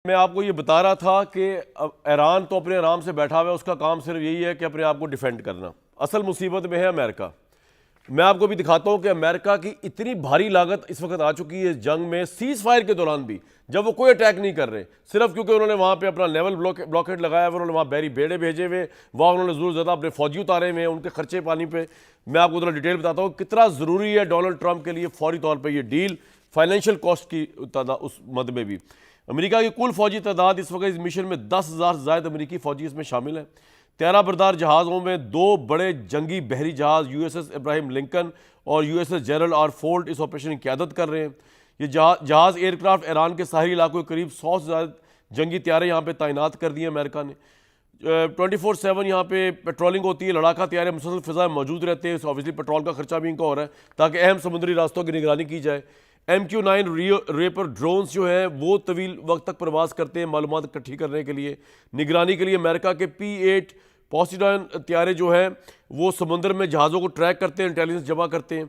मैं आपको ये बता रहा था कि अब ईरान तो अपने आराम से बैठा हुआ है, उसका काम सिर्फ यही है कि अपने आप को डिफेंड करना। असल मुसीबत में है अमेरिका। मैं आपको भी दिखाता हूं कि अमेरिका की इतनी भारी लागत इस वक्त आ चुकी है इस जंग में, सीज फायर के दौरान भी, जब वो कोई अटैक नहीं कर रहे, सिर्फ क्योंकि उन्होंने वहां पे अपना नेवल ब्लॉकेट लगाया हुआ, उन्होंने वहां बैरी बेड़े भेजे हुए, वहां उन्होंने जरूर ज़्यादा अपने फौजी उतारे हुए हैं, उनके खर्चे पानी पे। मैं आपको थोड़ा डिटेल बताता हूँ कितना ज़रूरी है डोनाल्ड ट्रंप के लिए फौरी तौर पर यह डील, फाइनेंशियल कॉस्ट की उस मद में भी। अमेरिका की कुल फौजी तादाद इस वक्त इस मिशन में 10,000 से ज़्यादा अमेरिकी फौजी इसमें शामिल हैं। त्यारा बरदार जहाज़ों में 2 बड़े जंगी बहरी जहाज़ यूएसएस इब्राहिम लिंकन और यूएसएस जेरल्ड आर फोर्ड इस ऑपरेशन की क़यादत कर रहे हैं। ये जहाज़ एयरक्राफ्ट ईरान के साहिली इलाकों के करीब 100 से ज़्यादा जंगी त्यारे यहाँ पे तैनात कर दिए अमेरिका ने। 24/7 यहाँ पे पेट्रोलिंग होती है, लड़ाका त्यारे मुसलसल फ़िज़ा में मौजूद रहते हैं। ऑब्वियसली पेट्रोल का खर्चा भी इनका हो रहा है ताकि अहम समुद्री रास्तों की निगरानी की जाए। MQ-9 रेपर ड्रोन्स जो हैं वो तवील वक्त तक प्रवास करते हैं मालूमात इकट्ठी करने के लिए, निगरानी के लिए। अमेरिका के P-8 पोसिडॉन त्यारे जो हैं वो समुद्र में जहाज़ों को ट्रैक करते हैं, इंटेलिजेंस जमा करते हैं।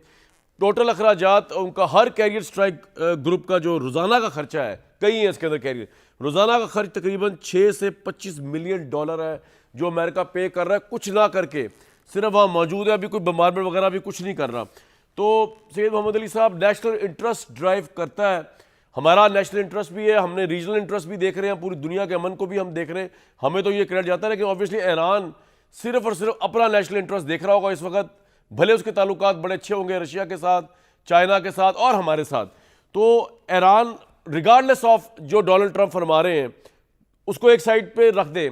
टोटल अखराजात उनका हर कैरियर स्ट्राइक ग्रुप का जो रोज़ाना का खर्चा है, कई है इसके अंदर कैरियर, रोज़ाना का खर्च तकरीबन 6 से 25 मिलियन डॉलर है जो अमेरिका पे कर रहा है कुछ ना करके, सिर्फ वहाँ मौजूद है। अभी कोई बम्बारमेंट वगैरह भी कुछ नहीं कर रहा। तो सैयद मोहम्मद अली साहब नेशनल इंटरेस्ट ड्राइव करता है, हमारा नेशनल इंटरेस्ट भी है, हमने रीजनल इंटरेस्ट भी देख रहे हैं, पूरी दुनिया के अमन को भी हम देख रहे हैं, हमें तो ये क्रेडिट जाता है। लेकिन ऑब्वियसली ईरान सिर्फ और सिर्फ अपना नेशनल इंटरेस्ट देख रहा होगा इस वक्त, भले उसके ताल्लुकात बड़े अच्छे होंगे रशिया के साथ, चाइना के साथ और हमारे साथ। तो ईरान रिगार्डलेस ऑफ जो डोनाल्ड ट्रंप फरमा रहे हैं उसको एक साइड पे रख दे,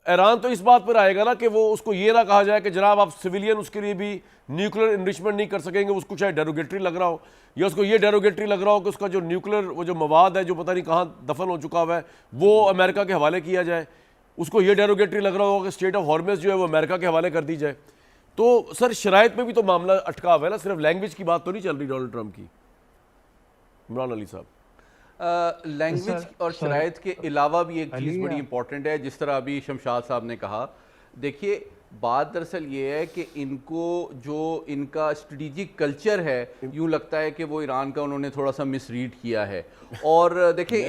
ईरान तो इस बात पर आएगा ना कि वो उसको ये ना कहा जाए कि जनाब आप सिविलियन उसके लिए भी न्यूक्लियर इनरिचमेंट नहीं कर सकेंगे, उसको चाहे डेरोगेटरी लग रहा हो या उसको ये डेरोगेटरी लग रहा हो कि उसका जो न्यूक्लियर वो जो मवाद है जो पता नहीं कहाँ दफन हो चुका हुआ है वो अमेरिका के हवाले किया जाए, उसको ये डेरोगेटरी लग रहा होगा कि स्टेट ऑफ हॉर्मस जो है वो अमेरिका के हवाले कर दी जाए। तो सर शराइत में भी तो मामला अटका हुआ है ना, सिर्फ लैंग्वेज की बात तो नहीं चल रही डोनाल्ड ट्रंप की। इमरान अली साहब, लैंग्वेज और शराइत के अलावा भी एक चीज़ बड़ी इंपॉर्टेंट है, जिस तरह अभी शमशाद साहब ने कहा। देखिए बात दरअसल ये है कि इनको जो इनका स्ट्रेटेजिक कल्चर है, यूं लगता है कि वो ईरान का उन्होंने थोड़ा सा मिसरीड किया है। और देखिए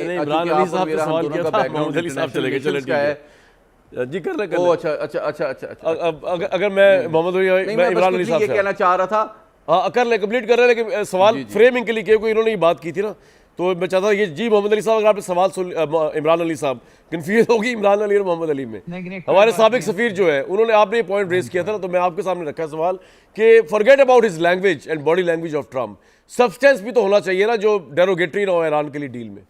जी कर रहे ओ अच्छा अब अगर मैं मोहम्मद इमरान अली साहब ये कहना चाह रहा था, हाँ कर ले कंप्लीट कर रहे हैं, लेकिन सवाल फ्रेमिंग के लिए क्योंकि इन्होंने ये बात की थी ना, तो मैं चाहता ये जी मोहम्मद अली साहब अगर आपने सवाल सुन, इमरान अली साहब कंफ्यूज होगी इमरान अली और मोहम्मद अली में। हमारे साबिक सफीर जो है उन्होंने आपने ये पॉइंट रेज किया था ना, तो मैं आपके सामने रखा सवाल कि forget about his language and body language of Trump, substance भी तो होना चाहिए ना जो डेरोगेटरी ना हो ईरान के लिए डील में।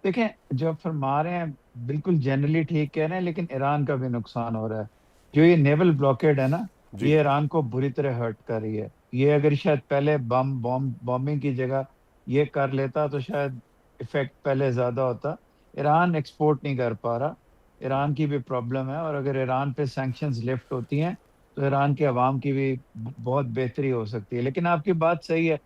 देखें जो फरमा रहे हैं बिल्कुल जनरली ठीक कह रहे हैं, लेकिन ईरान का भी नुकसान हो रहा है। जो ये नेवल ब्लॉकेड है ना, ये ईरान को बुरी तरह हर्ट कर रही है। ये अगर शायद पहले बॉम्बिंग की जगह ये कर लेता तो शायद इफेक्ट पहले ज्यादा होता। ईरान एक्सपोर्ट नहीं कर पा रहा, ईरान की भी प्रॉब्लम है। और अगर ईरान पे सैंक्शंस लिफ्ट होती हैं तो ईरान के अवाम की भी बहुत बेहतरी हो सकती है। लेकिन आपकी बात सही है,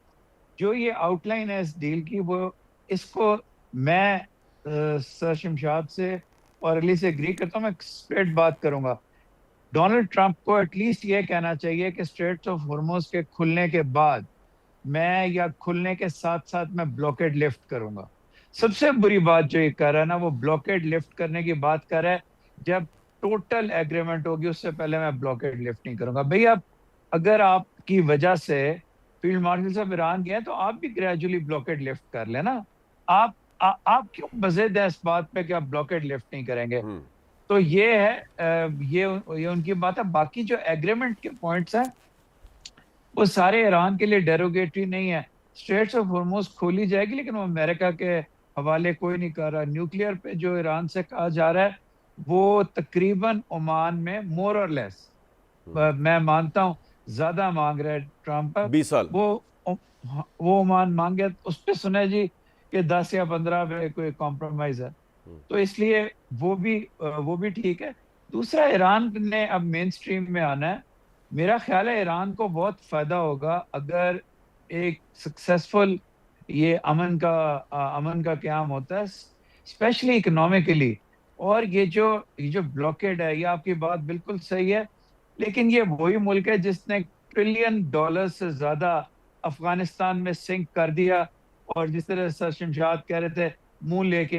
जो ये आउटलाइन है इस डील की, वो इसको मैं सर शमशाद से और अली से एग्री करता हूँ। मैं स्ट्रेट बात करूंगा, डोनाल्ड ट्रंप को एटलीस्ट ये कहना चाहिए कि स्ट्रेट्स ऑफ हॉर्मुज के खुलने के बाद मैं या खुलने के साथ साथ मैं ब्लॉकेड लिफ्ट करूंगा। सबसे बुरी बात जो ये कर रहा है ना, वो ब्लॉकेड लिफ्ट करने की बात कर रहा है। जब टोटल एग्रीमेंट होगी उससे पहले मैं ब्लॉकेड लिफ्ट नहीं करूंगा। भैया अगर आपकी वजह से फील्ड मार्शल साहब ईरान गए तो आप भी ग्रेजुअली ब्लॉकेड लिफ्ट कर लेना। आप क्यों मजेद है इस बात पे कि आप ब्लॉकेड लिफ्ट नहीं करेंगे? तो ये है ये उनकी बात है। बाकी जो एग्रीमेंट के पॉइंट्स हैं वो सारे ईरान के लिए डेरोगेटरी नहीं है। स्ट्रेट्स ऑफ हॉर्मुज खोली जाएगी लेकिन वो अमेरिका के हवाले कोई नहीं कर रहा। न्यूक्लियर पे जो ईरान से कहा जा रहा है वो तकरीबन ओमान में मोर और लेस, मैं मानता हूँ ज्यादा मांग रहे हैं ट्रम्प, 20 साल वो ओमान मांगे उस पर सुने जी कि 10 या 15 पे कोई कॉम्प्रोमाइज है, तो इसलिए वो भी ठीक है। दूसरा, ईरान ने अब मेन स्ट्रीम में आना है। मेरा ख्याल है ईरान को बहुत फायदा होगा अगर एक सक्सेसफुल ये अमन का क़याम होता है, स्पेशली इकोनॉमिकली। और ये जो ब्लॉकेड है, ये आपकी बात बिल्कुल सही है, लेकिन ये वही मुल्क है जिसने $1 ट्रिलियन से ज्यादा अफगानिस्तान में सिंक कर दिया। और जिस तरह सर शमशाद कह रहे थे, मुंह लेके